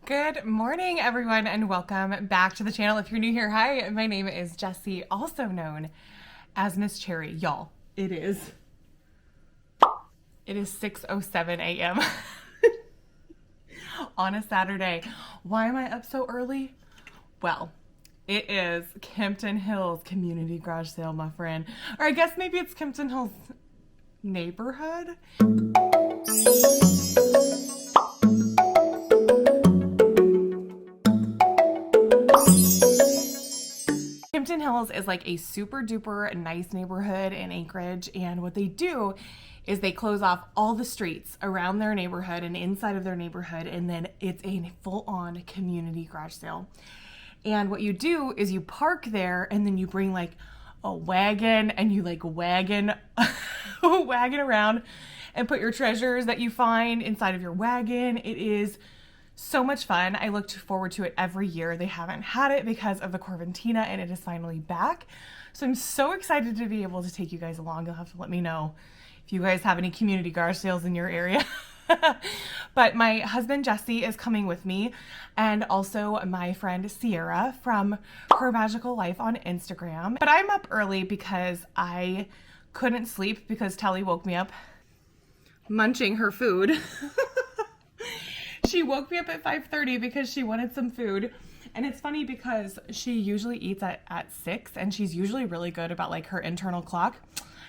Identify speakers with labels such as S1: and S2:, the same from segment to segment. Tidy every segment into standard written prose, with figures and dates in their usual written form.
S1: Good morning, everyone, and welcome back to the channel. If you're new here, hi, my name is Jessi, also known as Miss Cherry. Y'all, it is 6:07 a.m. on a Saturday. Why am I up so early? Well, it is Kempton Hills Community Garage Sale, my friend. Or I guess maybe it's Kempton Hills neighborhood. Kempton Hills is like a super duper nice neighborhood in Anchorage, and what they do is they close off all the streets around their neighborhood and inside of their neighborhood, and then it's a full-on community garage sale. And what you do is you park there, and then you bring like a wagon, and you like wagon around and put your treasures that you find inside of your wagon. It is so much fun. I looked forward to it every year. They haven't had it because of the quarantina, and it is finally back. So I'm so excited to be able to take you guys along. You'll have to let me know if you guys have any community garage sales in your area. But my husband Jesse is coming with me, and also my friend Sierra from Her Magical Life on Instagram. But I'm up early because I couldn't sleep because Telly woke me up munching her food. She woke me up at 5:30 because she wanted some food. And it's funny because she usually eats at 6, and she's usually really good about like her internal clock.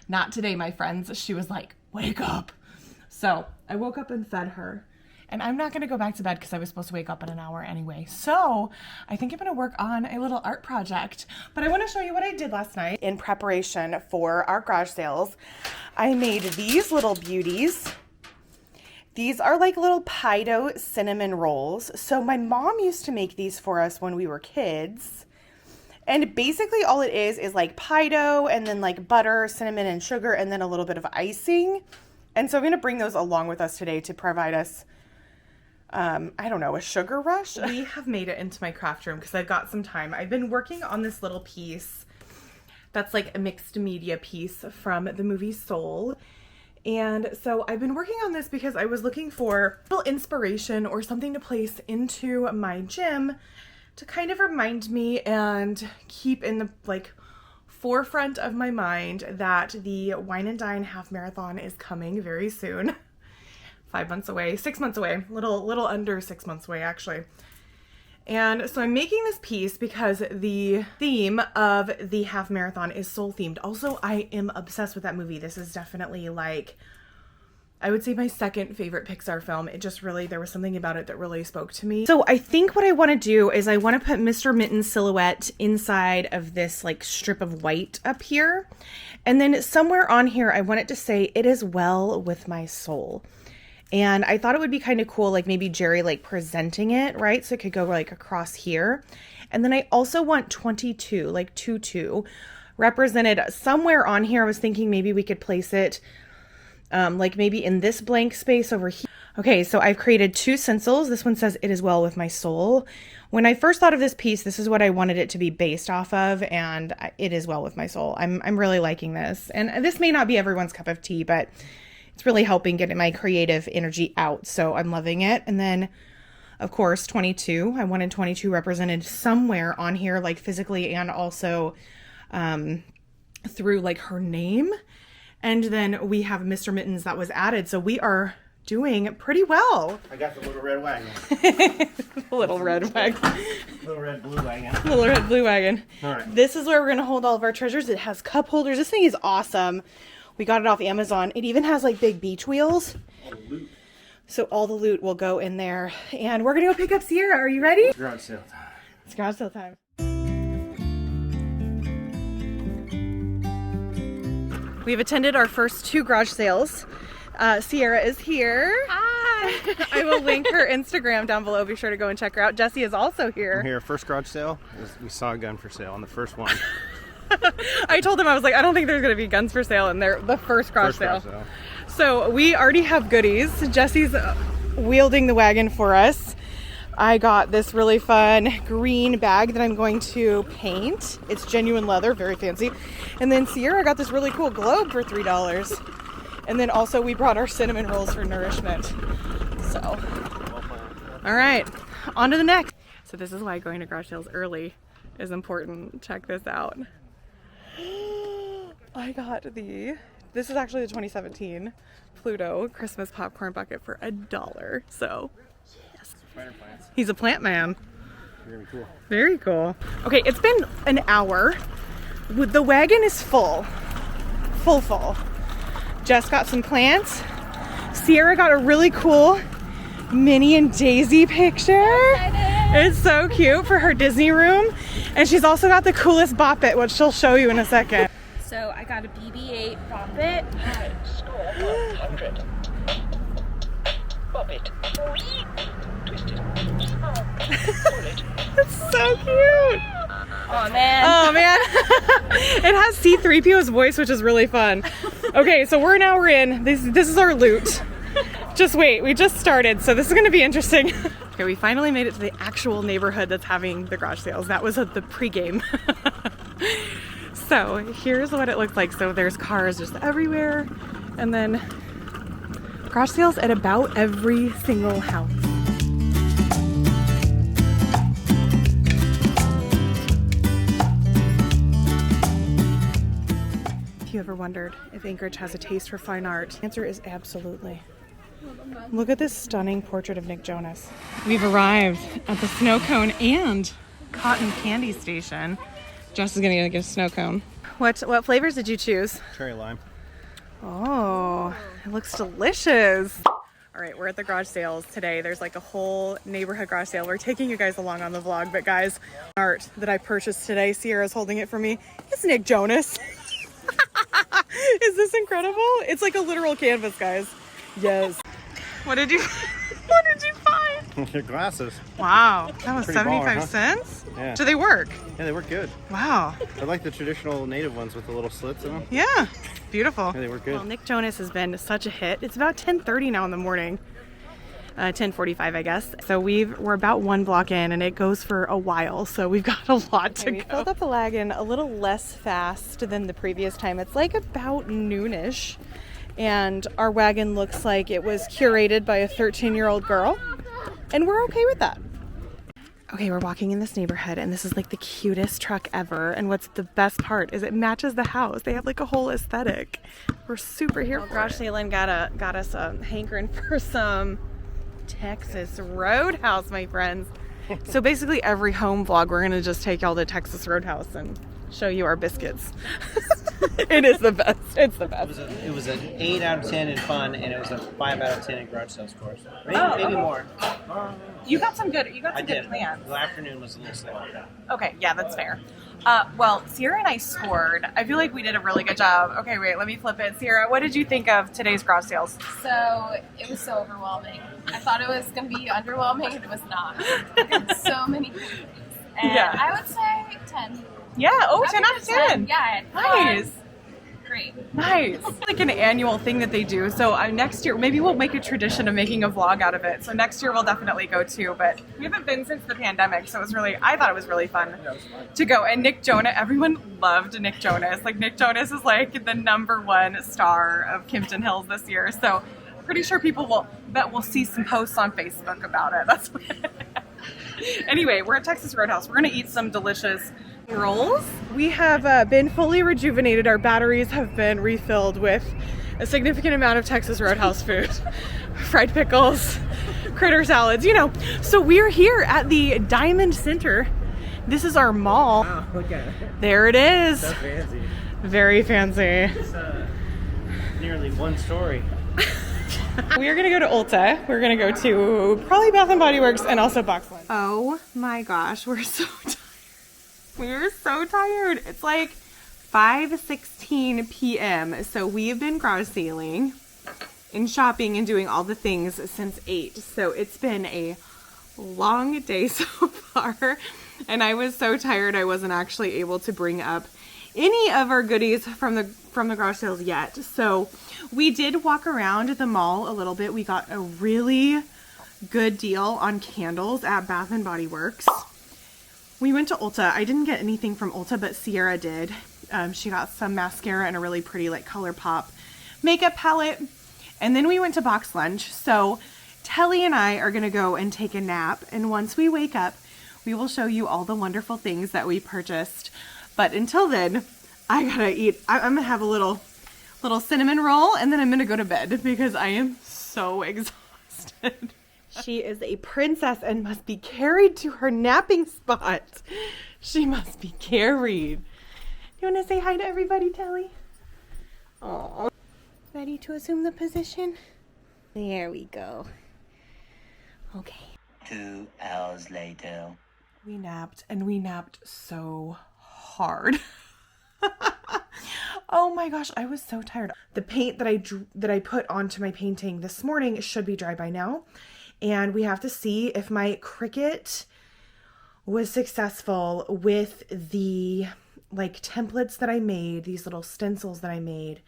S1: Not today, my friends. She was like, wake up. So I woke up and fed her. And I'm not going to go back to bed because I was supposed to wake up in an hour anyway. So I think I'm going to work on a little art project. But I want to show you what I did last night in preparation for our garage sales. I made these little beauties. These are like little pie dough cinnamon rolls. So my mom used to make these for us when we were kids. And basically all it is like pie dough and then like butter, cinnamon, and sugar, and then a little bit of icing. And so I'm going to bring those along with us today to provide us, I don't know, a sugar rush. We have made it into my craft room because I've got some time. I've been working on this little piece that's like a mixed media piece from the movie Soul. And so I've been working on this because I was looking for a little inspiration or something to place into my gym to kind of remind me and keep in the like forefront of my mind that the Wine and Dine half marathon is coming very soon. 5 months away, 6 months away, little under 6 months away actually. And so I'm making this piece because the theme of the half marathon is soul themed. Also, I am obsessed with that movie. This is definitely like, I would say my second favorite Pixar film. It just really, there was something about it that really spoke to me. So I think what I want to do is I want to put Mr. Mitten's silhouette inside of this like strip of white up here. And then somewhere on here, I want it to say, "It is well with my soul." And I thought it would be kind of cool, like maybe Jerry like presenting it, right? So it could go like across here. And then I also want 22, like 22 represented somewhere on here. I was thinking maybe we could place it like maybe in this blank space over here. Okay, so I've created 2 stencils. This one says, "It is well with my soul." When I first thought of this piece, this is what I wanted it to be based off of, and it is well with my soul. I'm really liking this. And this may not be everyone's cup of tea, but it's really helping get my creative energy out. So I'm loving it. And then, of course, 22. I wanted 22 represented somewhere on here, like physically and also through like her name. And then we have Mr. Mittens that was added. So we are doing pretty well.
S2: I got the little red wagon.
S1: Little red wagon.
S2: Little red blue wagon.
S1: Little red blue wagon.
S2: All right.
S1: This is where we're going to hold all of our treasures. It has cup holders. This thing is awesome. We got it off Amazon. It even has like big beach wheels.
S2: Loot.
S1: So all the loot will go in there. And we're going to go pick up Sierra. Are you ready?
S2: Garage sale time.
S1: It's garage sale time. We've attended our first 2 garage sales. Sierra is here.
S3: Hi.
S1: I will link her Instagram down below. Be sure to go and check her out. Jessi is also here.
S2: I'm here. First garage sale. We saw a gun for sale on the first one.
S1: I told him, I was like, I don't think there's going to be guns for sale in there. The first garage sale. So we already have goodies. Jessi's wielding the wagon for us. I got this really fun green bag that I'm going to paint. It's genuine leather, very fancy. And then Sierra got this really cool globe for $3. And then also we brought our cinnamon rolls for nourishment. So, all right, on to the next. So this is why going to garage sales early is important. Check this out. I got this is actually the 2017 Pluto Christmas popcorn bucket for $1. So yes, he's a plant man.
S2: Very cool.
S1: Very cool. Okay, it's been an hour. The wagon is full. Full. Jess got some plants. Sierra got a really cool Minnie and Daisy picture. It's so cute for her Disney room. And she's also got the coolest Bop It, which she'll show you in a second.
S3: So I got a BB-8 Bop It.
S4: Score 100. Bop it. Twisted. Pull it.
S1: It's so cute.
S3: Oh man.
S1: Oh man. It has C-3PO's voice, which is really fun. Okay, so we're an hour in. This is our loot. Just wait, we just started, so this is gonna be interesting. Okay, we finally made it to the actual neighborhood that's having the garage sales. That was the pregame. So here's what it looks like. So there's cars just everywhere, and then garage sales at about every single house. If you ever wondered if Anchorage has a taste for fine art, the answer is absolutely. Look at this stunning portrait of Nick Jonas. We've arrived at the snow cone and cotton candy station. Jess is gonna get a snow cone. What flavors did you choose?
S2: Cherry lime.
S1: Oh, it looks delicious. All right, we're at the garage sales today. There's like a whole neighborhood garage sale. We're taking you guys along on the vlog, but guys, art that I purchased today, Sierra's holding it for me. It's Nick Jonas. Is this incredible? It's like a literal canvas, guys. Yes. What did you find?
S2: Your glasses.
S1: Wow, that was
S2: Pretty
S1: 75
S2: baller, huh?
S1: cents?
S2: Yeah.
S1: Do they work?
S2: Yeah, they work good.
S1: Wow.
S2: I like the traditional native ones with the little slits in them.
S1: Yeah, beautiful.
S2: Yeah, they work good.
S1: Well, Nick Jonas has been such a hit. It's about 10:30 now in the morning. 10:45, I guess. So we're about one block in, and it goes for a while. So we've got a lot to go. We filled up the wagon a little less fast than the previous time. It's like about noonish, and our wagon looks like it was curated by a 13-year-old girl, and we're okay with that. Okay, we're walking in this neighborhood, and this is like the cutest truck ever. And what's the best part is it matches the house. They have like a whole aesthetic. We're super here. Garage sailing got us a hankering for some Texas Roadhouse, my friends. So basically every home vlog, we're gonna just take y'all to Texas Roadhouse and show you our biscuits. It is the best. It's the best.
S5: It was an 8 out of 10 in fun, and it was a 5 out of 10 in garage sales scores. Maybe more.
S1: You got some good
S5: I did.
S1: plans.
S5: The afternoon was a little slow.
S1: Okay, yeah, that's fair. Well, Sierra and I scored. I feel like we did a really good job. Okay, wait, let me flip it. Sierra, what did you think of today's garage sales?
S3: So it was so overwhelming. I thought it was going to be underwhelming, and it was not. There were so many things. And
S1: Yeah.
S3: I would say 10.
S1: Yeah, oh,
S3: I
S1: 10
S3: would
S1: out of
S3: give
S1: 10.
S3: 10. Yeah, I had
S1: Nice.
S3: fun. Great.
S1: Nice. It's like an annual thing that they do. So next year, maybe we'll make a tradition of making a vlog out of it. So next year we'll definitely go too. But we haven't been since the pandemic, so I thought it was really fun to go. And Nick Jonas, everyone loved Nick Jonas. Like Nick Jonas is like the #1 star of Kempton Hills this year. So pretty sure we'll see some posts on Facebook about it. That's what Anyway, we're at Texas Roadhouse. We're gonna eat some delicious rolls. We have been fully rejuvenated. Our batteries have been refilled with a significant amount of Texas Roadhouse food. Fried pickles, critter salads, So we're here at the Diamond Center. This is our mall.
S5: Wow, look at it.
S1: There it is.
S5: So fancy.
S1: Very fancy.
S5: It's nearly one story.
S1: We are gonna go to Ulta. We're gonna go to probably Bath and Body Works and also Boxland. Oh my gosh, we're so tired. We're so tired. It's like 5:16 p.m. So we have been garage sailing and shopping and doing all the things since 8. So it's been a long day so far. And I was so tired I wasn't actually able to bring up any of our goodies from the garage sales yet. So we did walk around the mall a little bit. We got a really good deal on candles at Bath and Body Works. We went to Ulta. I didn't get anything from Ulta, but Sierra did. She got some mascara and a really pretty like ColourPop makeup palette. And then we went to Box Lunch. So Telly and I are gonna go and take a nap, and once we wake up, we will show you all the wonderful things that we purchased. But until then, I gotta eat. I'm gonna have a little cinnamon roll, and then I'm gonna go to bed because I am so exhausted. She is a princess and must be carried to her napping spot. She must be carried. You wanna say hi to everybody, Telly? Oh, ready to assume the position? There we go. Okay.
S6: 2 hours later.
S1: We napped, and we napped so hard. Oh my gosh, I was so tired. The paint that I put onto my painting this morning should be dry by now, and we have to see if my Cricut was successful with the like templates that I made, these little stencils that I made,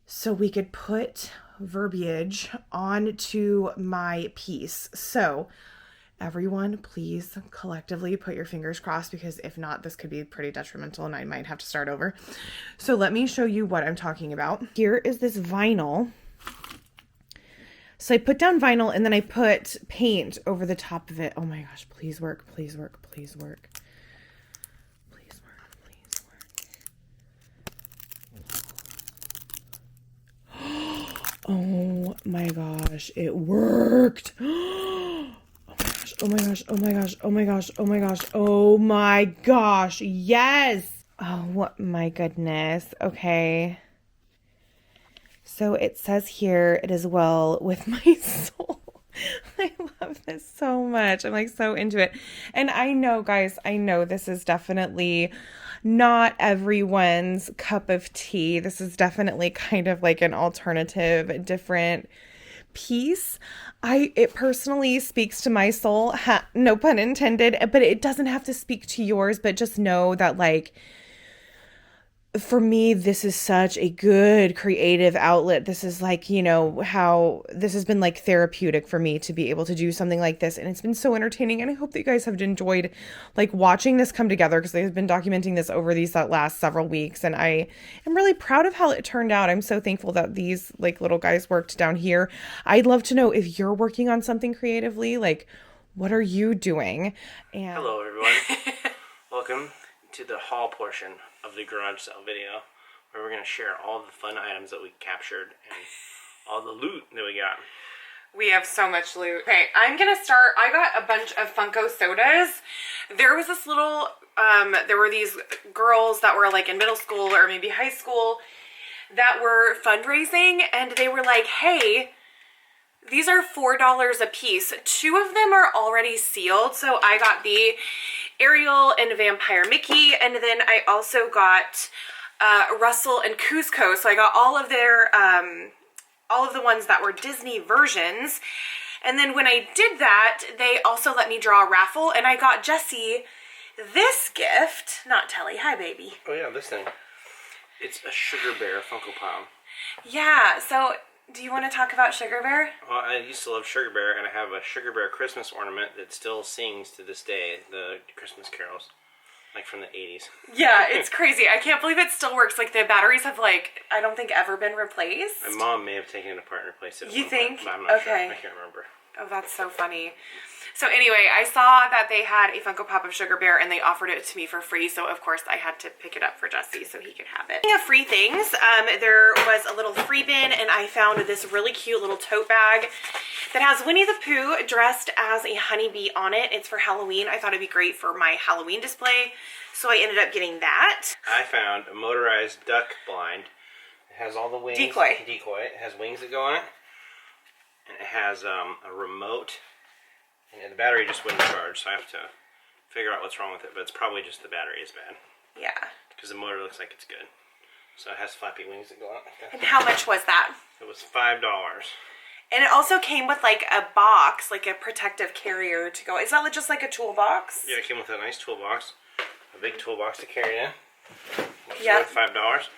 S1: so we could put verbiage onto my piece. So everyone, please collectively put your fingers crossed, because if not, this could be pretty detrimental and I might have to start over. So let me show you what I'm talking about. Here is this vinyl. So I put down vinyl and then I put paint over the top of it. Oh my gosh, please work, please work, please work. Please work, please work. Oh my gosh, it worked. Oh my gosh, oh my gosh, oh my gosh, oh my gosh, oh my gosh, yes! Oh my goodness, okay. So it says here, it is well with my soul. I love this so much. I'm like so into it. And I know, guys, I know this is definitely not everyone's cup of tea. This is definitely kind of like an alternative, different piece. It personally speaks to my soul, no pun intended, but it doesn't have to speak to yours. But just know that, like, for me, this is such a good creative outlet. This is like, you know, how this has been like therapeutic for me to be able to do something like this. And it's been so entertaining. And I hope that you guys have enjoyed like watching this come together, because I've been documenting this over these last several weeks. And I am really proud of how it turned out. I'm so thankful that these like little guys worked down here. I'd love to know if you're working on something creatively, like what are you doing? And
S2: Hello, everyone. Welcome to the haul portion of the garage sale video, where we're going to share all the fun items that we captured and all the loot that we got.
S1: we have so much loot. Okay, I'm gonna start. I got a bunch of Funko sodas. There was this little, there were these girls that were like in middle school or maybe high school that were fundraising, and they were like, hey, these are $4 a piece. 2 of them are already sealed. So I got the Ariel and Vampire Mickey, and then I also got Russell and Cusco. So I got all of their, all of the ones that were Disney versions. And then when I did that, they also let me draw a raffle, and I got Jessi this gift. Not Telly. Hi, baby.
S2: Oh yeah, this thing. It's a Sugar Bear Funko Pop.
S1: Yeah, so do you want to talk about Sugar Bear?
S2: Well, I used to love Sugar Bear, and I have a Sugar Bear Christmas ornament that still sings to this day the Christmas carols, like from the 80s.
S1: Yeah, it's crazy. I can't believe it still works. Like, the batteries have, like, I don't think ever been replaced.
S2: My mom may have taken it apart and replaced it.
S1: You think?
S2: But I'm not sure.
S1: Okay.
S2: I can't remember.
S1: Oh, that's so funny. So anyway, I saw that they had a Funko Pop of Sugar Bear, and they offered it to me for free. So of course I had to pick it up for Jessi so he could have it. Speaking of free things, there was a little free bin, and I found this really cute little tote bag that has Winnie the Pooh dressed as a honeybee on it. It's for Halloween. I thought it'd be great for my Halloween display, so I ended up getting that.
S2: I found a motorized duck blind. It has all the wings.
S1: Decoy.
S2: It has wings that go on it. And it has a remote. And the battery just wouldn't charge, so I have to figure out what's wrong with it. But it's probably just the battery is bad.
S1: Yeah.
S2: Because the motor looks like it's good. So it has flappy wings that go on it.
S1: And how much was that?
S2: It was $5.
S1: And it also came with like a box, like a protective carrier to go. Is that just like a toolbox?
S2: Yeah, it came with a nice toolbox. A big toolbox to carry in. Which is
S1: Yep.
S2: worth $5.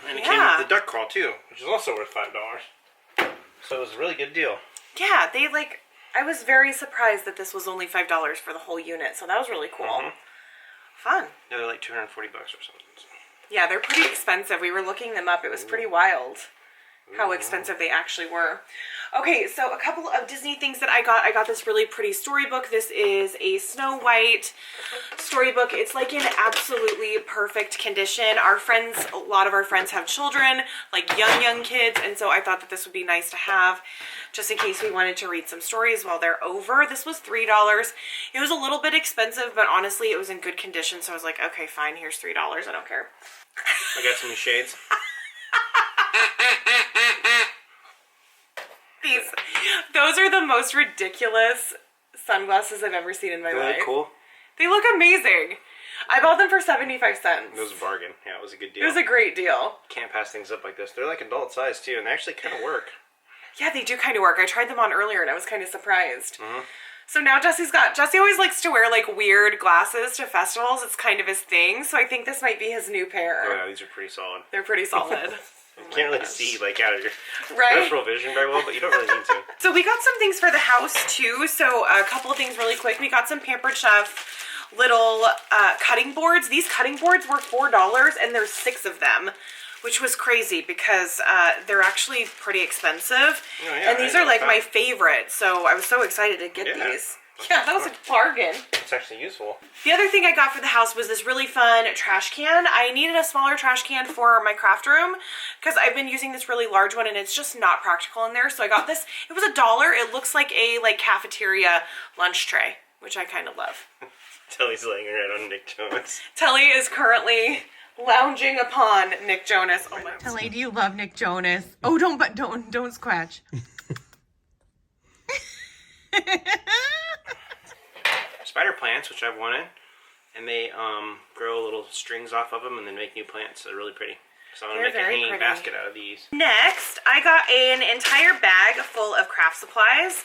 S2: And it came with the duck crawl too, which is also worth $5. So it was a really good deal.
S1: Yeah, they like, I was very surprised that this was only $5 for the whole unit, so that was really cool. Fun.
S2: Yeah, they're like $240 or something.
S1: Yeah, they're pretty expensive. We were looking them up. It was pretty wild how expensive they actually were. Okay, so a couple of Disney things that I got this really pretty storybook. This is a Snow White storybook. It's like in absolutely perfect condition. Our friends, a lot of our friends have children, like young kids, and so I thought that this would be nice to have just in case we wanted to read some stories while they're over. This was $3. It was a little bit expensive, but honestly, it was in good condition, so I was like, okay, fine, here's $3. I don't care.
S2: I got some new shades.
S1: Those are the most ridiculous sunglasses I've ever seen in my life.
S2: Cool.
S1: They look amazing. I bought them for 75 cents.
S2: It was a bargain. Yeah, it was a good deal.
S1: It was a great deal.
S2: Can't pass things up like this. They're like adult size too, and they actually kind of work.
S1: Yeah, they do kind of work. I tried them on earlier and I was kind of surprised. So now Jesse always likes to wear like weird glasses to festivals. It's kind of his thing. So I think this might be his new pair.
S2: Oh yeah, these are pretty solid.
S1: They're pretty solid.
S2: You can't really see like out of your
S1: Right?
S2: peripheral vision very well, but you don't really need to.
S1: So we got some things for the house too. So a couple of things really quick. We got some Pampered Chef little cutting boards. These cutting boards were $4 and there's 6 of them, which was crazy because they're actually pretty expensive.
S2: Oh, yeah,
S1: and these are like my favorite. So I was so excited to get these. Yeah, that was a bargain.
S2: It's actually useful.
S1: The other thing I got for the house was this really fun trash can. I needed a smaller trash can for my craft room because I've been using this really large one and it's just not practical in there. So I got this. It was $1. It looks like a cafeteria lunch tray, which I kind of love.
S2: Telly's laying right on Nick Jonas.
S1: Telly is currently lounging upon Nick Jonas. Oh my God. Telly, do you love Nick Jonas? Oh, don't scratch.
S2: Spider plants, which I've wanted, and they grow little strings off of them and then make new plants. They're really pretty. So I'm going to make a hanging basket out of these.
S1: Next, I got an entire bag full of craft supplies.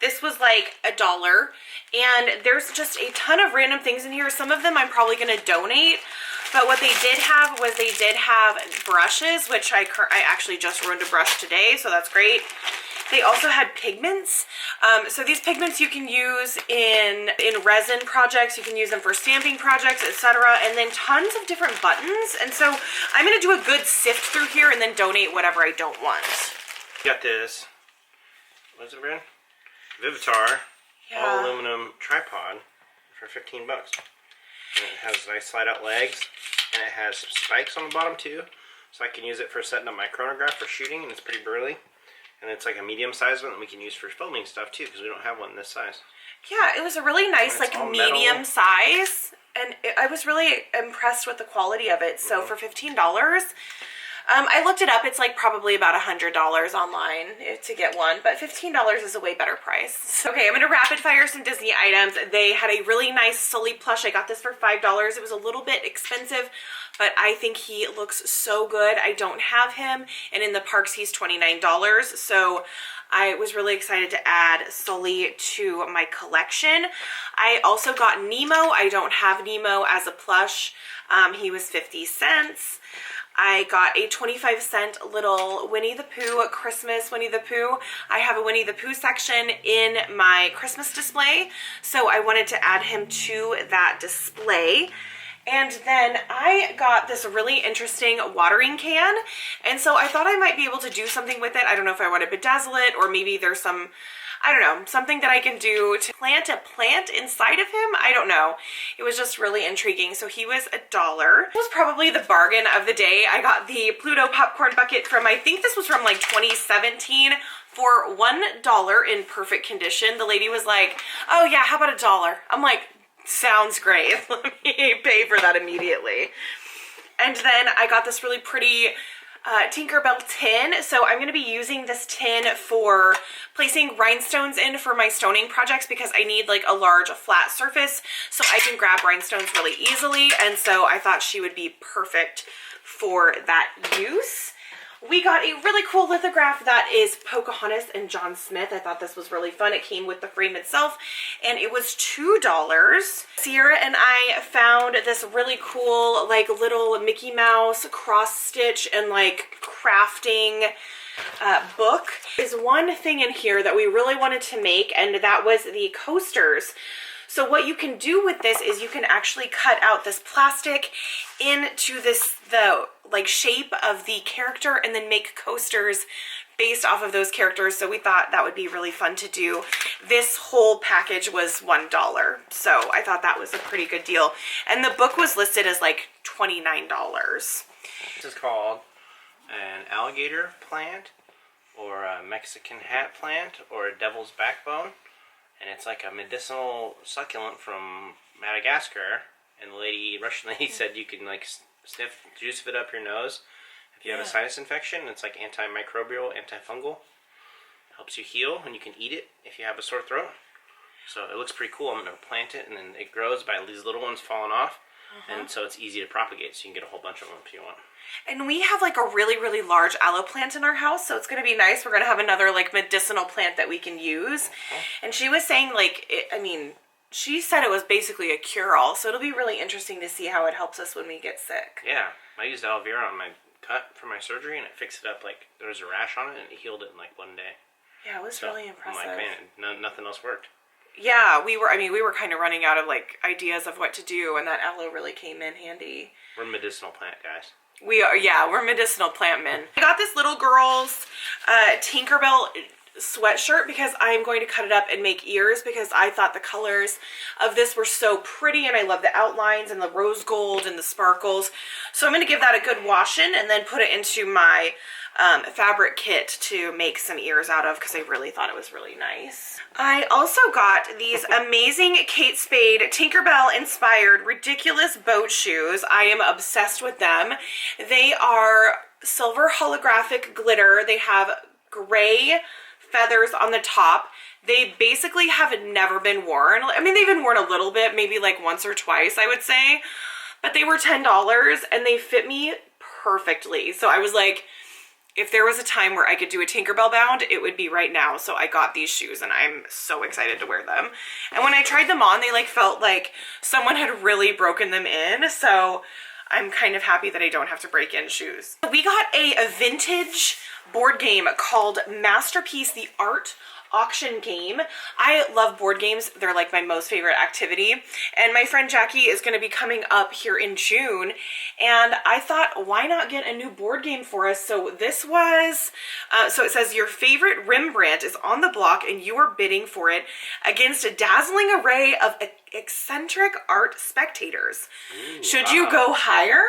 S1: This was like $1, and there's just a ton of random things in here. Some of them I'm probably going to donate, but what they did have was they did have brushes, which I actually just ruined a brush today, so that's great. They also had pigments. So these pigments you can use in resin projects, you can use them for stamping projects, etc. And then tons of different buttons. And so I'm gonna do a good sift through here and then donate whatever I don't want.
S2: Got this. What's it, brand? Vivitar all aluminum tripod for $15. And it has nice slide out legs, and it has some spikes on the bottom too. So I can use it for setting up my chronograph for shooting, and it's pretty burly. And it's like a medium sized one that we can use for filming stuff too, because we don't have one this size.
S1: Yeah, it was a really nice like medium size, and I was really impressed with the quality of it. So for $15, I looked it up. It's like probably about $100 online to get one, but $15 is a way better price. Okay, I'm gonna rapid fire some Disney items. They had a really nice Sully plush. I got this for $5. It was a little bit expensive, but I think he looks so good. I don't have him, and in the parks he's $29. So I was really excited to add Sully to my collection. I also got Nemo. I don't have Nemo as a plush. He was 50 cents. I got a 25-cent little Winnie the Pooh, Christmas Winnie the Pooh. I have a Winnie the Pooh section in my Christmas display, so I wanted to add him to that display. And then I got this really interesting watering can, and so I thought I might be able to do something with it. I don't know if I want to bedazzle it, or maybe there's some, I don't know, something that I can do to plant a plant inside of him. I don't know. It was just really intriguing. So he was $1. It was probably the bargain of the day. I got the Pluto popcorn bucket from, I think this was from like 2017 for $1 in perfect condition. The lady was like, oh yeah, how about $1? I'm like, sounds great. Let me pay for that immediately. And then I got this really pretty Tinkerbell tin. So I'm going to be using this tin for placing rhinestones in for my stoning projects, because I need like a large flat surface so I can grab rhinestones really easily. And so I thought she would be perfect for that use. We got a really cool lithograph that is Pocahontas and John Smith. I thought this was really fun. It came with the frame itself, and it was $2. Sierra and I found this really cool like little Mickey Mouse cross stitch and like crafting book. There's one thing in here that we really wanted to make, and that was the coasters. So what you can do with this is you can actually cut out this plastic into the like shape of the character and then make coasters based off of those characters, so we thought that would be really fun to do. This whole package was $1, so I thought that was a pretty good deal. And the book was listed as like $29.
S2: This is called an alligator plant, or a Mexican hat plant, or a devil's backbone. And it's like a medicinal succulent from Madagascar. And the Russian lady said you can like sniff juice of it up your nose if you have a sinus infection. It's like antimicrobial, antifungal. Helps you heal, and you can eat it if you have a sore throat. So it looks pretty cool. I'm going to plant it, and then it grows by these little ones falling off. And so it's easy to propagate, so you can get a whole bunch of them if you want.
S1: And we have like a really, really large aloe plant in our house, so it's going to be nice. We're going to have another like medicinal plant that we can use. And she was saying like, she said it was basically a cure-all, so it'll be really interesting to see how it helps us when we get sick.
S2: Yeah, I used aloe vera on my cut for my surgery, and it fixed it up. Like, there was a rash on it, and it healed it in like one day.
S1: Yeah, it was really impressive.
S2: I'm like, man, nothing else worked.
S1: Yeah, we were kind of running out of like ideas of what to do, and that aloe really came in handy.
S2: We're medicinal plant guys.
S1: We're medicinal plant men. I got this little girl's Tinkerbell sweatshirt because I'm going to cut it up and make ears, because I thought the colors of this were so pretty, and I love the outlines and the rose gold and the sparkles. So I'm going to give that a good washing and then put it into my fabric kit to make some ears out of, because I really thought it was really nice. I also got these amazing Kate Spade Tinkerbell inspired ridiculous boat shoes. I am obsessed with them. They are silver holographic glitter. They have gray feathers on the top. They basically have never been worn. I mean, they've been worn a little bit, maybe like once or twice, I would say, but they were $10 and they fit me perfectly. So I was like, if there was a time where I could do a Tinkerbell bound, it would be right now. So I got these shoes and I'm so excited to wear them. And when I tried them on, they like felt like someone had really broken them in. So I'm kind of happy that I don't have to break in shoes. We got a vintage board game called Masterpiece, the Art Auction Game. I love board games. They're like my most favorite activity. And my friend Jackie is going to be coming up here in June. And I thought, why not get a new board game for us? So this was, so it says your favorite Rembrandt is on the block and you are bidding for it against a dazzling array of eccentric art spectators.
S2: Ooh,
S1: should you go higher?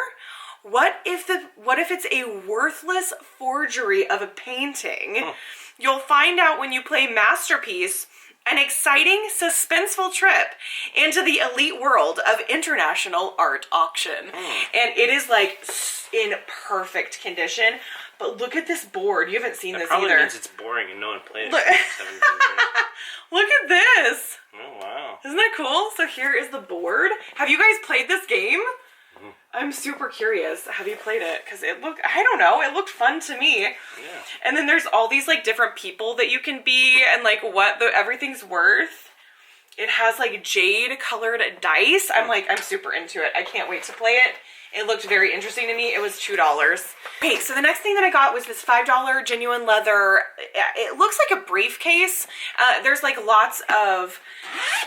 S1: What if it's a worthless forgery of a painting? You'll find out when you play Masterpiece, an exciting, suspenseful trip into the elite world of international art auction. And it is like in perfect condition. But look at this board. You haven't seen this
S2: probably
S1: either.
S2: Means it's boring and no one played it. For 17 years.
S1: Look at this.
S2: Oh wow!
S1: Isn't that cool? So here is the board. Have you guys played this game? I'm super curious. Have you played it? Because it looked, I don't know, it looked fun to me.
S2: Yeah.
S1: And then there's all these like different people that you can be and like what everything's worth. It has like jade colored dice. I'm super into it. I can't wait to play it. It looked very interesting to me. It was $2. Okay, so the next thing that I got was this $5 genuine leather. It looks like a briefcase. There's like lots of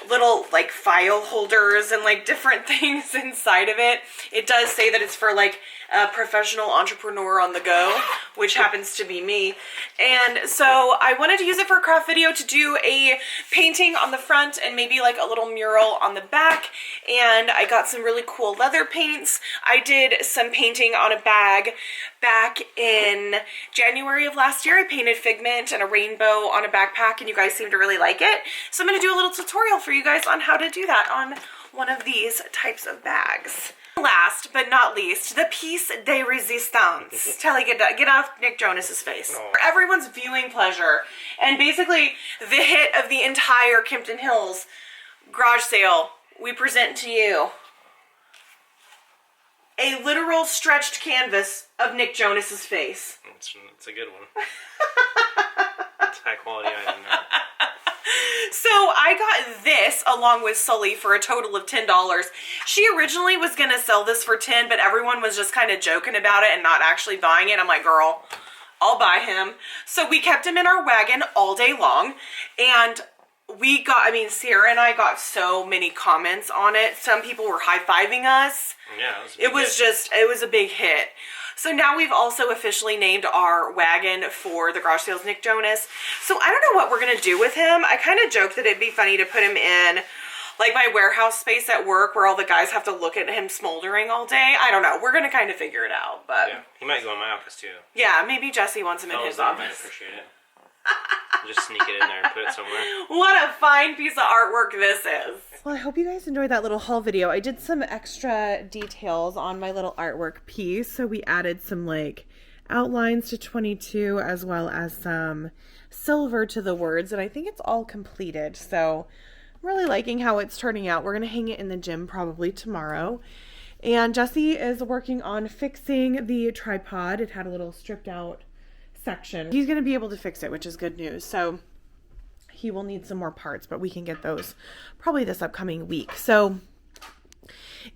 S1: little like file holders and like different things inside of it. It does say that it's for like a professional entrepreneur on the go, which happens to be me. And so I wanted to use it for a craft video to do a painting on the front and maybe like a little mural on the back. And I got some really cool leather paints. I did some painting on a bag back in January of last year. I painted figment and a rainbow on a backpack and you guys seem to really like it. So I'm going to do a little tutorial for you guys on how to do that on one of these types of bags. Last but not least, the piece de resistance. Telly, get off Nick Jonas's face. For everyone's viewing pleasure and basically the hit of the entire Kempton Hills garage sale, we present to you a literal stretched canvas of Nick Jonas's face.
S2: It's a good one. It's high quality item now.
S1: So I got this along with Sully for a total of $10. She originally was going to sell this for $10, but everyone was just kind of joking about it and not actually buying it. I'm like, girl, I'll buy him. So we kept him in our wagon all day long. And we got, Sierra and I got so many comments on it. Some people were high-fiving us.
S2: Yeah,
S1: it was a big hit. So now we've also officially named our wagon for the garage sales Nick Jonas. So I don't know what we're gonna do with him. I kind of joked that it'd be funny to put him in like my warehouse space at work where all the guys have to look at him smoldering all day. I don't know. We're gonna kind of figure it out, but
S2: Yeah, he might go in my office too.
S1: yeah, maybe Jesse wants him in his
S2: Fellas might
S1: office.
S2: appreciate it. Just sneak it in there and put it somewhere.
S1: What a fine piece of artwork this is. Well, I hope you guys enjoyed that little haul video. I did some extra details on my little artwork piece. So we added some like outlines to 22 as well as some silver to the words. And I think it's all completed. So I'm really liking how it's turning out. We're going to hang it in the gym probably tomorrow. And Jesse is working on fixing the tripod. It had a little stripped out section. He's going to be able to fix it, which is good news. So he will need some more parts, but we can get those probably this upcoming week. So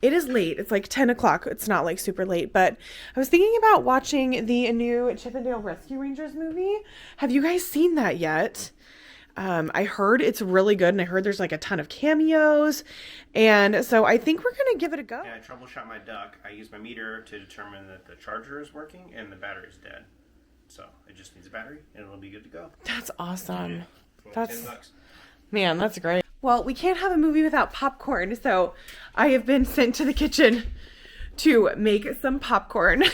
S1: it is late. It's like 10 o'clock. It's not like super late, but I was thinking about watching the new Chippendale Rescue Rangers movie. Have you guys seen that yet? I heard it's really good, and I heard there's like a ton of cameos, and so I think we're gonna give it a go.
S2: Yeah, I troubleshot my duck. I used my meter to determine that the charger is working and the battery is dead. So it just needs a battery, and it'll be good to go.
S1: That's awesome.
S2: Yeah,
S1: That's
S2: $10.
S1: Man, that's great. Well, we can't have a movie without popcorn, so I have been sent to the kitchen to make some popcorn.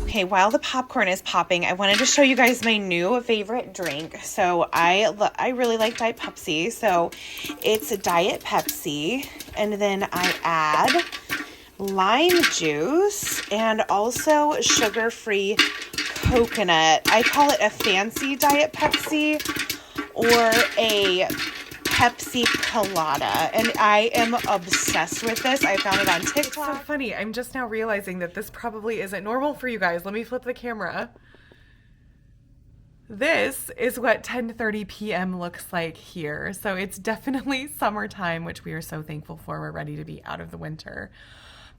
S1: Okay, while the popcorn is popping, I wanted to show you guys my new favorite drink. So I really like Diet Pepsi. So it's a Diet Pepsi, and then I add lime juice and also sugar-free coconut. I call it a fancy Diet Pepsi or a Pepsi Colada, and I am obsessed with this. I found it on TikTok. It's so funny. I'm just now realizing that this probably isn't normal for you guys. Let me flip the camera. This is what 10:30 p.m. looks like here. So it's definitely summertime, which we are so thankful for. We're ready to be out of the winter.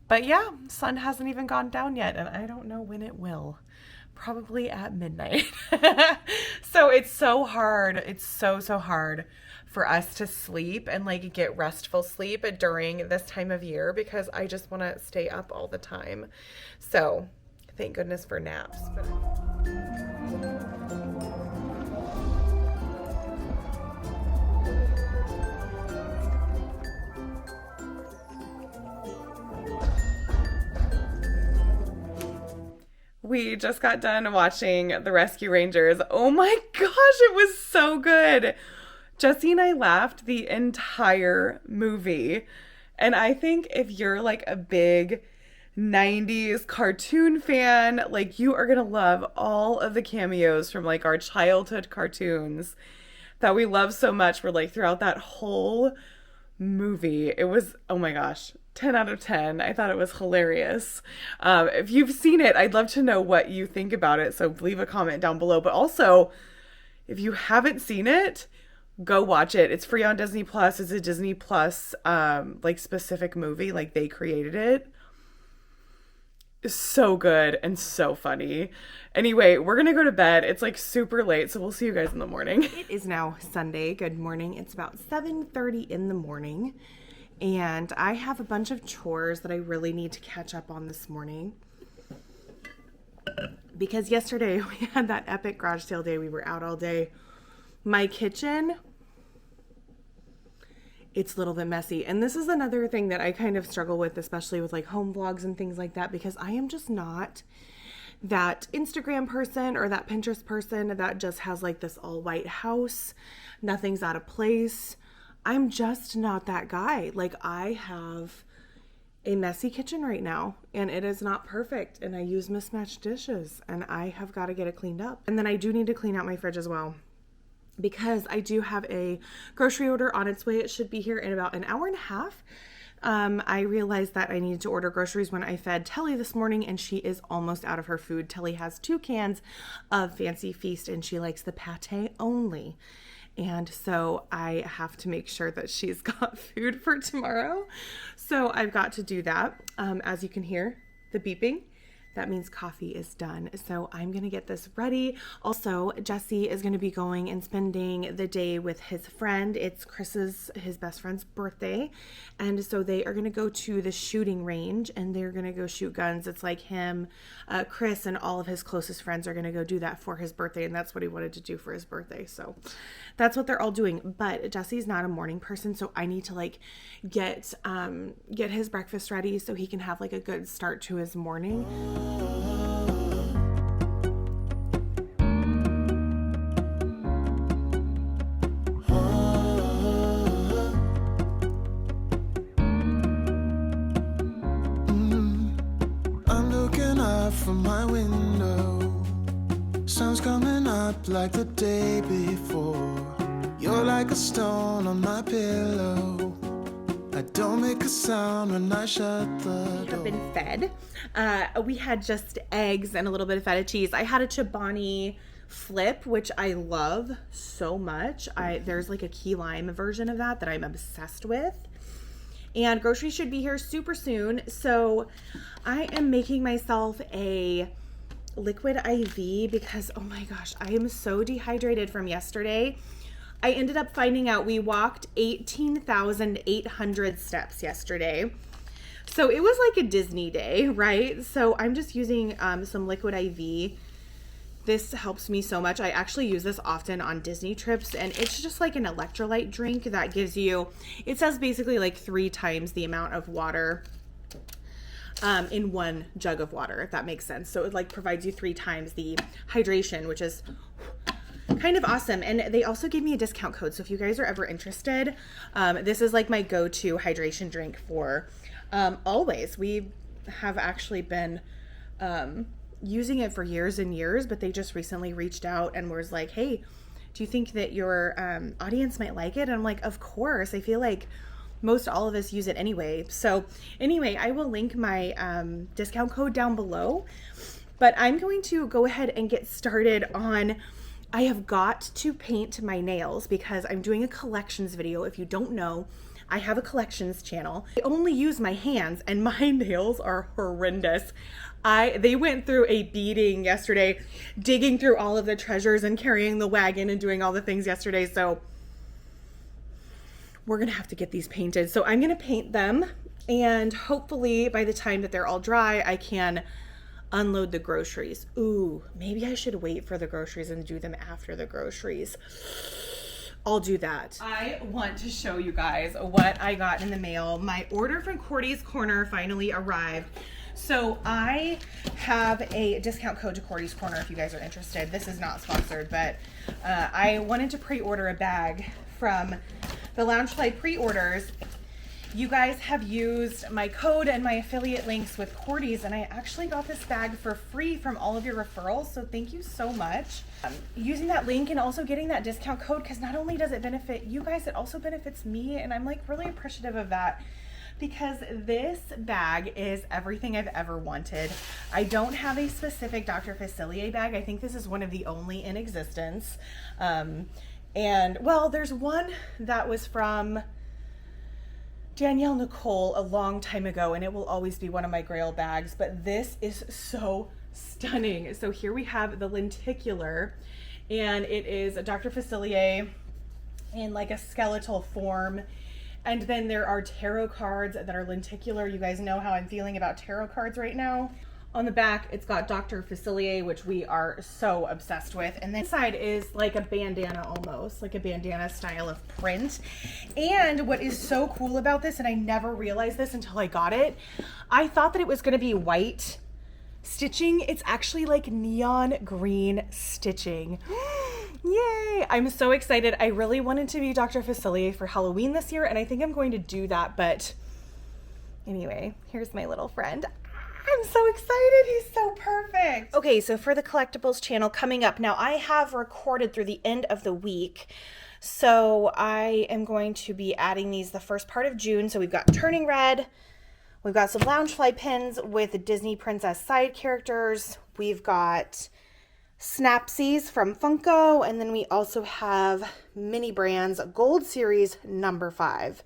S1: But yeah, sun hasn't even gone down yet, and I don't know when it will. Probably at midnight. So it's so hard. It's so hard for us to sleep and like get restful sleep during this time of year because I just want to stay up all the time. So thank goodness for naps. We just got done watching The Rescue Rangers. Oh my gosh, it was so good. Jesse and I laughed the entire movie. And I think if you're like a big 90s cartoon fan, like you are going to love all of the cameos from like our childhood cartoons that we love so much. We're like throughout that whole movie. It was, oh my gosh, 10 out of 10. I thought it was hilarious. If you've seen it, I'd love to know what you think about it. So leave a comment down below. But also, if you haven't seen it, go watch it. It's free on Disney Plus. It's a Disney Plus like specific movie. Like they created it. It's so good and so funny. Anyway, we're gonna go to bed. It's like super late, so we'll see you guys in the morning. It is now Sunday. Good morning. It's about 7:30 in the morning. And I have a bunch of chores that I really need to catch up on this morning. Because yesterday we had that epic garage sale day. We were out all day. My kitchen, it's a little bit messy. And this is another thing that I kind of struggle with, especially with like home vlogs and things like that, because I am just not that Instagram person or that Pinterest person that just has like this all white house. Nothing's out of place. I'm just not that guy. Like I have a messy kitchen right now and it is not perfect and I use mismatched dishes and I have got to get it cleaned up. And then I do need to clean out my fridge as well because I do have a grocery order on its way. It should be here in about an hour and a half. I realized that I needed to order groceries when I fed Telly this morning and she is almost out of her food. Telly has 2 cans of Fancy Feast and she likes the pate only. And so I have to make sure that she's got food for tomorrow. So I've got to do that. As you can hear, the beeping. That means coffee is done. So I'm going to get this ready. Also, Jessi is going to be going and spending the day with his friend. It's his best friend's birthday. And so they are going to go to the shooting range and they're going to go shoot guns. It's like him, Chris, and all of his closest friends are going to go do that for his birthday. And that's what he wanted to do for his birthday. So that's what they're all doing. But Jessi's not a morning person. So I need to like get his breakfast ready so he can have like a good start to his morning.
S7: I'm looking out from my window. Sun's coming up like the day before. You're like a stone on my pillow. I don't make a sound when I shut the door.
S1: We have been fed. We had just eggs and a little bit of feta cheese. I had a Chobani flip, which I love so much. There's like a key lime version of that I'm obsessed with. And groceries should be here super soon. So I am making myself a liquid IV because, oh my gosh, I am so dehydrated from yesterday. I ended up finding out we walked 18,800 steps yesterday. So it was like a Disney day, right? So I'm just using some liquid IV. This helps me so much. I actually use this often on Disney trips, and it's just like an electrolyte drink that gives you, it says basically like 3 times the amount of water in one jug of water, if that makes sense. So it like provides you 3 times the hydration, which is kind of awesome. And they also gave me a discount code. So if you guys are ever interested, this is like my go-to hydration drink for always. We have actually been using it for years and years, but they just recently reached out and was like, hey, do you think that your audience might like it? And I'm like, of course. I feel like most all of us use it anyway. So anyway, I will link my discount code down below, but I'm going to go ahead and get started on, I have got to paint my nails because I'm doing a collections video. If you don't know, I have a collections channel. I only use my hands and my nails are horrendous. They went through a beating yesterday, digging through all of the treasures and carrying the wagon and doing all the things yesterday. So we're gonna have to get these painted. So I'm gonna paint them, and hopefully by the time that they're all dry, I can unload the groceries. Ooh, maybe I should wait for the groceries and do them after the groceries. I'll do that. I want to show you guys what I got in the mail. My order from Cordy's Corner finally arrived. So I have a discount code to Cordy's Corner if you guys are interested. This is not sponsored, but I wanted to pre-order a bag from the Loungefly pre-orders. You guys have used my code and my affiliate links with Cordy's, and I actually got this bag for free from all of your referrals, so thank you so much. Using that link and also getting that discount code, because not only does it benefit you guys, it also benefits me, and I'm like really appreciative of that, because this bag is everything I've ever wanted. I don't have a specific Dr. Facilier bag. I think this is one of the only in existence. And well, there's one that was from Danielle Nicole a long time ago, and it will always be one of my Grail bags, but this is so stunning. So here we have the lenticular, and it is a Dr. Facilier in like a skeletal form. And then there are tarot cards that are lenticular. You guys know how I'm feeling about tarot cards right now. On the back, it's got Dr. Facilier, which we are so obsessed with. And then inside is like a bandana almost, like a bandana style of print. And what is so cool about this, and I never realized this until I got it, I thought that it was gonna be white stitching. It's actually like neon green stitching. Yay! I'm so excited. I really wanted to be Dr. Facilier for Halloween this year, and I think I'm going to do that, but anyway, here's my little friend. I'm so excited. He's so perfect. Okay, so for the collectibles channel coming up, now I have recorded through the end of the week, so I am going to be adding these the first part of June. So we've got Turning Red, we've got some Loungefly pins with Disney Princess side characters, we've got Snapsies from Funko, and then we also have Mini Brands Gold Series number 5.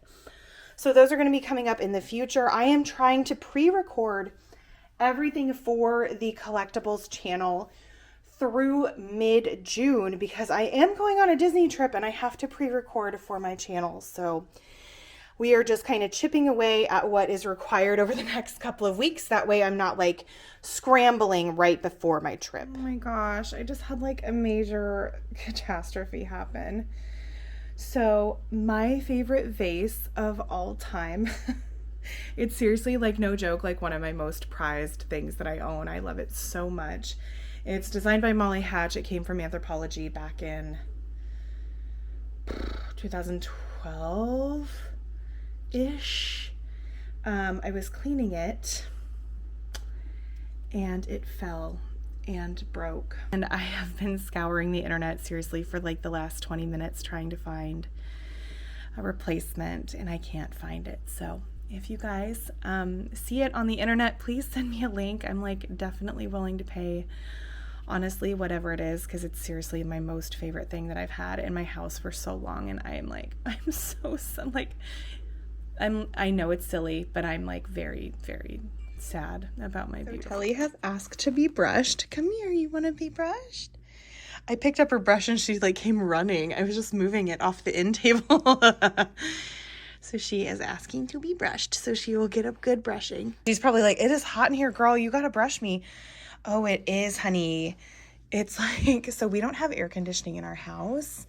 S1: So those are going to be coming up in the future. I am trying to pre-record everything for the collectibles channel through mid-June because I am going on a Disney trip and I have to pre-record for my channel. So we are just kind of chipping away at what is required over the next couple of weeks. That way I'm not like scrambling right before my trip. Oh my gosh, I just had like a major catastrophe happen. So my favorite vase of all time, it's seriously like no joke, like one of my most prized things that I own. I love it so much. It's designed by Molly Hatch. It came from Anthropologie back in 2012-ish. I was cleaning it and it fell and broke. And I have been scouring the internet seriously for like the last 20 minutes trying to find a replacement and I can't find it. So if you guys see it on the internet, please send me a link. I'm like definitely willing to pay, honestly, whatever it is, because it's seriously my most favorite thing that I've had in my house for so long. And I'm like, I know it's silly, but I'm like very, very sad about my beauty. Telly has asked to be brushed. Come here, you want to be brushed? I picked up her brush and she like came running. I was just moving it off the end table. So she is asking to be brushed, so she will get a good brushing. She's probably like, it is hot in here, girl. You gotta brush me. Oh, it is, honey. It's like, so we don't have air conditioning in our house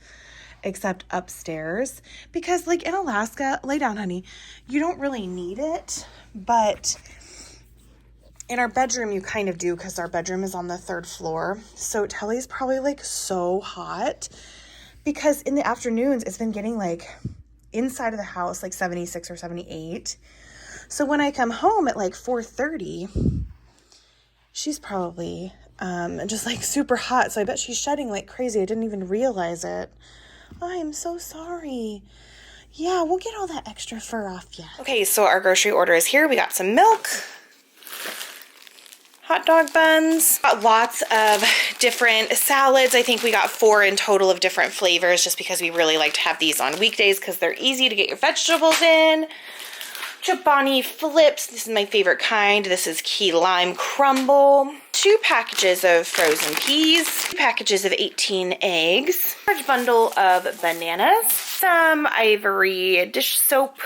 S1: except upstairs because like in Alaska, lay down, honey, you don't really need it, but in our bedroom you kind of do because our bedroom is on the 3rd floor. So Telly's probably like so hot because in the afternoons it's been getting like inside of the house like 76 or 78. So when I come home at like 4:30, she's probably just like super hot. So I bet she's shedding like crazy. I didn't even realize it. I'm so sorry. Yeah, we'll get all that extra fur off ya. Okay, so our grocery order is here. We got some milk, hot dog buns, got lots of different salads. I think we got 4 in total of different flavors just because we really like to have these on weekdays because they're easy to get your vegetables in. Chobani flips. This is my favorite kind. This is key lime crumble. 2 packages of frozen peas. 2 packages of 18 eggs. Large bundle of bananas. Some Ivory dish soap.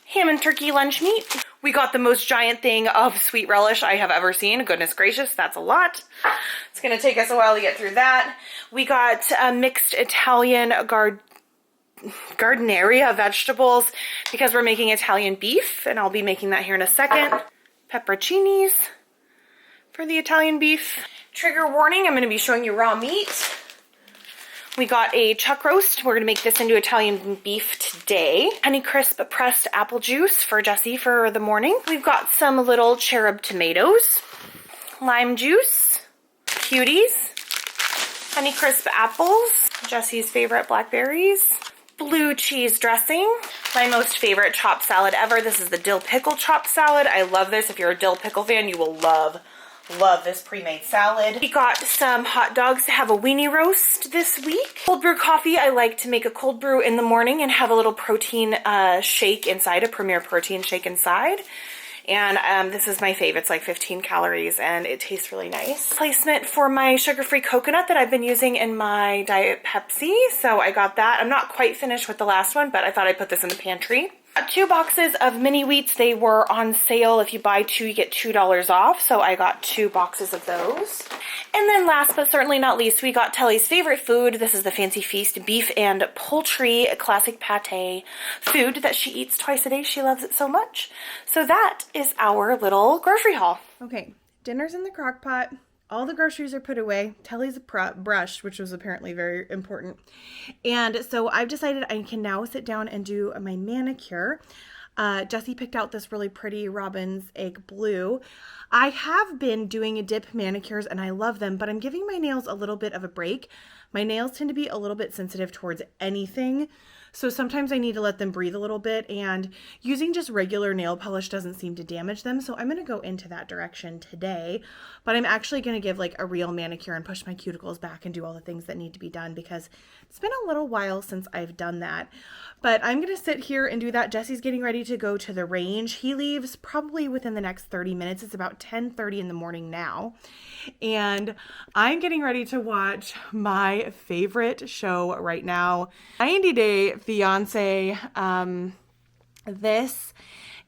S1: Ham and turkey lunch meat. We got the most giant thing of sweet relish I have ever seen. Goodness gracious, that's a lot. It's gonna take us a while to get through that. We got mixed Italian Gardneria vegetables because we're making Italian beef, and I'll be making that here in a second. Pepperoncinis for the Italian beef. Trigger warning, I'm gonna be showing you raw meat. We got a chuck roast. We're gonna make this into Italian beef today. Honeycrisp pressed apple juice for Jessie for the morning. We've got some little cherub tomatoes, lime juice, cuties, Honeycrisp apples, Jessie's favorite blackberries, blue cheese dressing, my most favorite chopped salad ever. This is the dill pickle chopped salad. I love this. If you're a dill pickle fan, you will love this pre-made salad. We got some hot dogs to have a weenie roast this week. Cold brew coffee. I like to make a cold brew in the morning and have a little protein shake inside, a Premier protein shake inside. And this is my fave. It's like 15 calories and it tastes really nice. Placement for my sugar-free coconut that I've been using in my Diet Pepsi. So I got that. I'm not quite finished with the last one, but I thought I'd put this in the pantry. Got 2 boxes of mini wheats. They were on sale. If you buy 2, you get $2 off. So I got 2 boxes of those. And then last but certainly not least, we got Telly's favorite food. This is the Fancy Feast beef and poultry classic pate food that she eats twice a day. She loves it so much. So that is our little grocery haul. Okay, dinner's in the crock pot. All the groceries are put away. Telly's brushed, which was apparently very important. And so I've decided I can now sit down and do my manicure. Jessie picked out this really pretty Robin's Egg Blue. I have been doing dip manicures and I love them, but I'm giving my nails a little bit of a break My nails tend to be a little bit sensitive towards anything, so sometimes I need to let them breathe a little bit, and using just regular nail polish doesn't seem to damage them, so I'm going to go into that direction today. But I'm actually going to give like a real manicure and push my cuticles back and do all the things that need to be done, because it's been a little while since I've done that. But I'm going to sit here and do that. Jesse's getting ready to go to the range. He leaves probably within the next 30 minutes. It's about 10:30 in the morning now. And I'm getting ready to watch my favorite show right now, 90 Day Fiance. This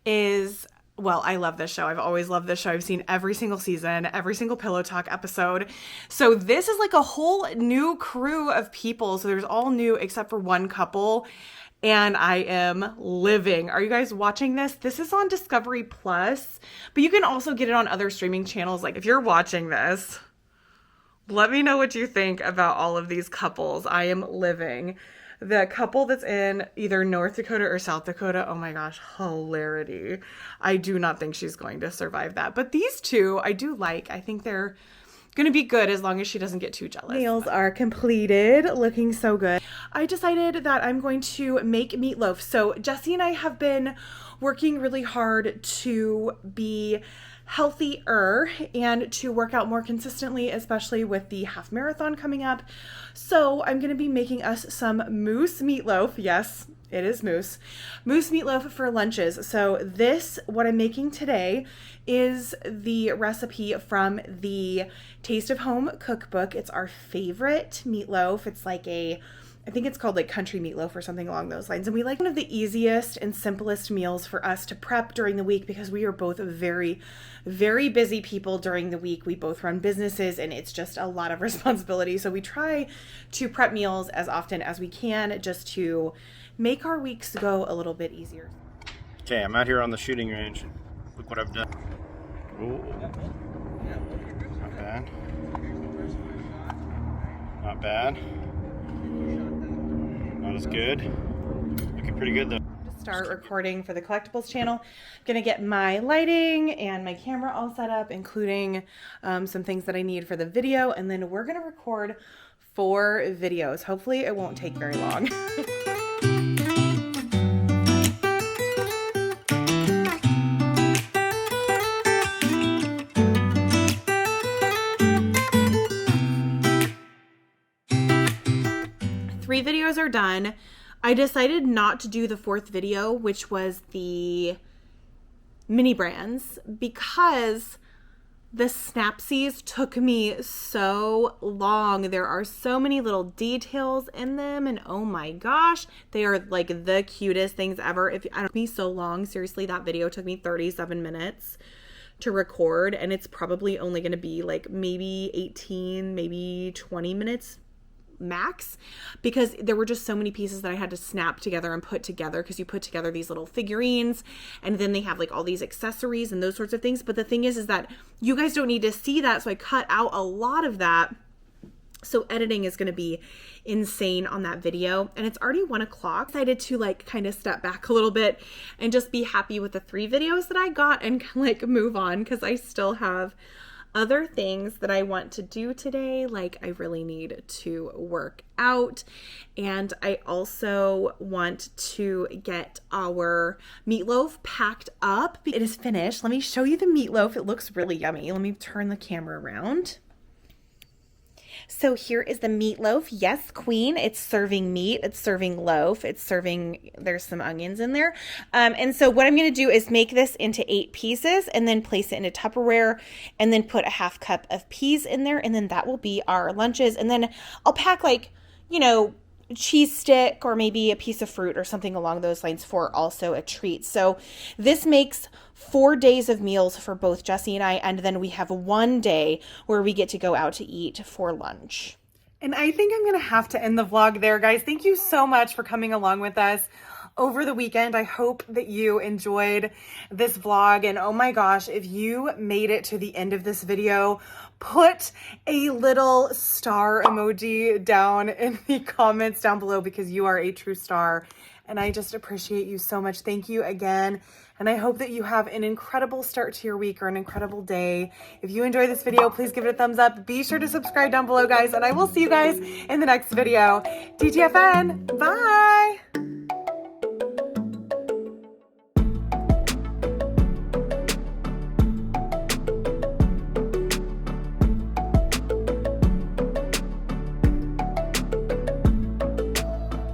S1: is, well, I love this show. I've always loved this show. I've seen every single season, every single Pillow Talk episode. So this is like a whole new crew of people. So there's all new except for one couple. And I am living. Are you guys watching this? This is on Discovery Plus, but you can also get it on other streaming channels. Like if you're watching this, let me know what you think about all of these couples. I am living. The couple that's in either North Dakota or South Dakota, oh my gosh, hilarity. I do not think she's going to survive that. But these two, I do like. I think they're going to be good as long as she doesn't get too jealous. Nails are completed, looking so good. I decided that I'm going to make meatloaf. So Jessi and I have been working really hard to be healthier and to work out more consistently, especially with the half marathon coming up. So I'm going to be making us some moose meatloaf. Yes, it is moose meatloaf for lunches. So this, what I'm making today, is the recipe from the Taste of Home cookbook. It's our favorite meatloaf. It's like I think it's called like country meatloaf or something along those lines. And we like one of the easiest and simplest meals for us to prep during the week, because we are both very, very busy people during the week. We both run businesses and it's just a lot of responsibility. So we try to prep meals as often as we can, just to make our weeks go a little bit easier.
S2: Okay, I'm out here on the shooting range. Look what I've done. Ooh. Not bad. Not bad. Not as good. Looking pretty good though.
S1: Start recording for the collectibles channel. I'm gonna get my lighting and my camera all set up, including some things that I need for the video, and then we're gonna record 4 videos. Hopefully it won't take very long. Three videos are done. I decided not to do the 4th video, which was the mini brands, because the snapsies took me so long. There are so many little details in them, and oh my gosh, they are like the cutest things ever. It took me so long. Seriously, that video took me 37 minutes to record, and it's probably only going to be like maybe 18, maybe 20 minutes max, because there were just so many pieces that I had to snap together and put together, because you put together these little figurines and then they have like all these accessories and those sorts of things. But the thing is that you guys don't need to see that, so I cut out a lot of that. So editing is going to be insane on that video, and it's already 1 o'clock. I decided to like kind of step back a little bit and just be happy with the 3 videos that I got and like move on, because I still have other things that I want to do today. Like I really need to work out, and I also want to get our meatloaf packed up. It is finished. Let me show you the meatloaf. It looks really yummy. Let me turn the camera around. So here is the meatloaf. Yes, queen. It's serving meat. It's serving loaf. It's serving, there's some onions in there. And so what I'm going to do is make this into 8 pieces and then place it into Tupperware and then put a 1/2 cup of peas in there. And then that will be our lunches. And then I'll pack like, you know, cheese stick or maybe a piece of fruit or something along those lines for also a treat. So this makes 4 days of meals for both Jessi and I, and then we have 1 day where we get to go out to eat for lunch. And I think I'm gonna have to end the vlog there, guys. Thank you so much for coming along with us over the weekend. I hope that you enjoyed this vlog, and oh my gosh, if you made it to the end of this video, put a little star emoji down in the comments down below, because you are a true star and I just appreciate you so much. Thank you again. And I hope that you have an incredible start to your week or an incredible day. If you enjoyed this video, please give it a thumbs up. Be sure to subscribe down below, guys, and I will see you guys in the next video. TTFN, bye!